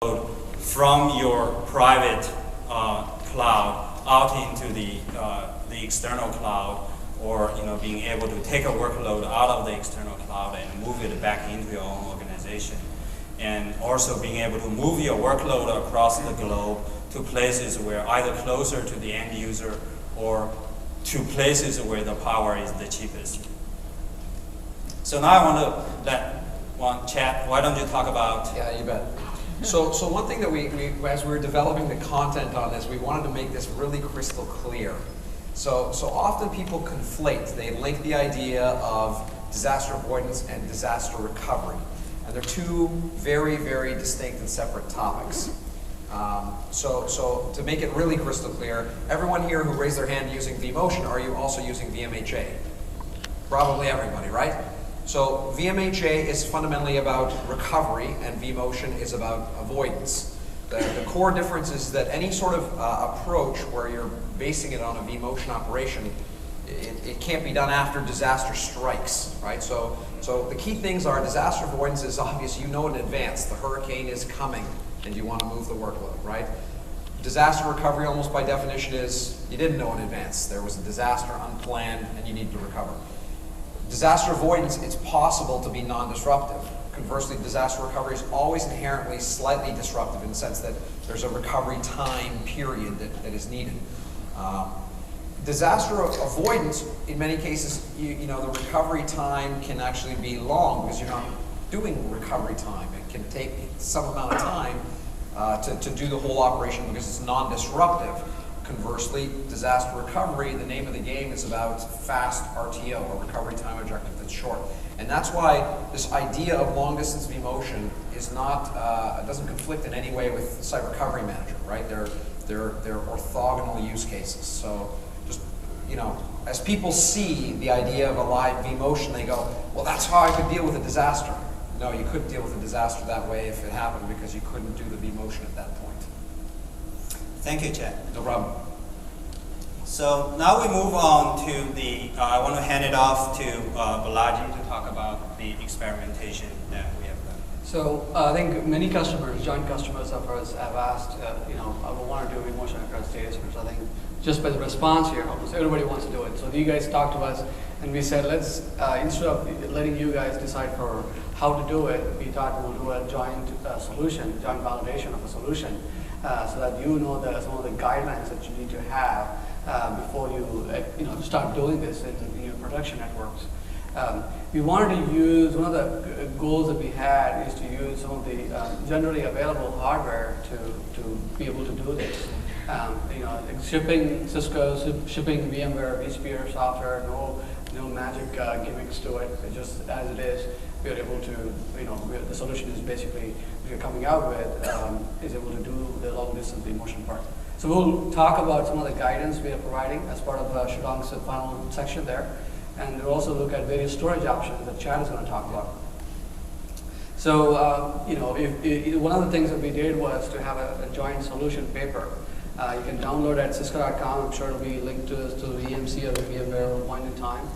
from your private cloud out into the external cloud, or being able to take a workload out of the external cloud and move it back into your own organization, and also being able to move your workload across the globe to places where either closer to the end user or to places where the power is the cheapest. So now I want to Chad, why don't you talk about... Yeah, you bet. So one thing that as we were developing the content on this, we wanted to make this really crystal clear. So often people conflate. They link the idea of disaster avoidance and disaster recovery. And they're two very, very distinct and separate topics. So to make it really crystal clear, everyone here who raised their hand using vMotion, are you also using VMHA? Probably everybody, right? So VMHA is fundamentally about recovery, and vMotion is about avoidance. The core difference is that any sort of approach where you're basing it on a vMotion operation, it can't be done after disaster strikes, right? So the key things are disaster avoidance is obvious. You know in advance the hurricane is coming and you want to move the workload, right? Disaster recovery almost by definition is you didn't know in advance. There was a disaster unplanned and you need to recover. Disaster avoidance, it's possible to be non-disruptive. Conversely, disaster recovery is always inherently slightly disruptive in the sense that there's a recovery time period that is needed. Disaster avoidance, in many cases, the recovery time can actually be long because you're not doing recovery time. It can take some amount of time to do the whole operation because it's non-disruptive. Conversely, disaster recovery, the name of the game is about fast RTO, or recovery time objective that's short. And that's why this idea of long-distance vMotion is not, doesn't conflict in any way with Site Recovery Manager, right? They're orthogonal use cases. So just, as people see the idea of a live vMotion, they go, well, that's how I could deal with a disaster. No, you couldn't deal with a disaster that way if it happened because you couldn't do the vMotion at that point. Thank you, Chad. No problem. So now we move on to the, I want to hand it off to Balaji to talk about the experimentation that we have done. So I think many customers, joint customers of ours have asked, I want to do vMotion across data centers. I think just by the response here, almost everybody wants to do it. So you guys talked to us and we said, let's, instead of letting you guys decide for how to do it, we thought we'll do a joint solution, joint validation of a solution. So that you know some of the guidelines that you need to have before you start doing this in your production networks. We wanted to use, one of the goals that we had is to use some of the generally available hardware to be able to do this. Shipping Cisco, shipping VMware, vSphere software, no magic gimmicks to it. It's just as it is. We are able to, the solution is basically, what you're coming out with, is able to do the long-distance vMotion part. So we'll talk about some of the guidance we are providing as part of Shudong's final section there. And we'll also look at various storage options that Chad is going to talk about. So, one of the things that we did was to have a joint solution paper. You can download at cisco.com. I'm sure it'll be linked to the EMC or the VMware at one point in time.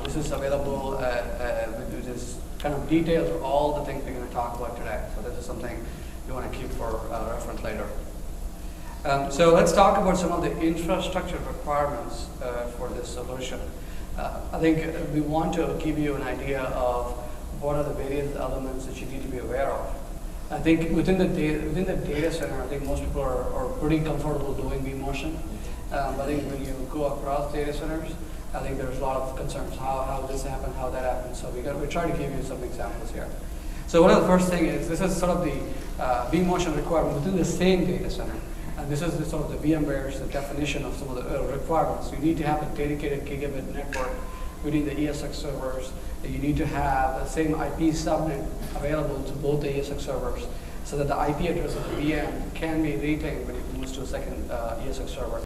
This is available, which is kind of details of all the things we're going to talk about today. So this is something you want to keep for reference later. So let's talk about some of the infrastructure requirements for this solution. I think we want to give you an idea of what are the various elements that you need to be aware of. I think within the data center, I think most people are pretty comfortable doing vMotion. But I think when you go across data centers, I think there's a lot of concerns, how this happened, how that happened. So we try to give you some examples here. So one of the first thing is, this is sort of the vMotion requirement within the same data center. And this is sort of the VMware's definition of some of the requirements. You need to have a dedicated gigabit network within the ESX servers. You need to have the same IP subnet available to both the ESX servers so that the IP address of the VM can be retained when it moves to a second ESX server.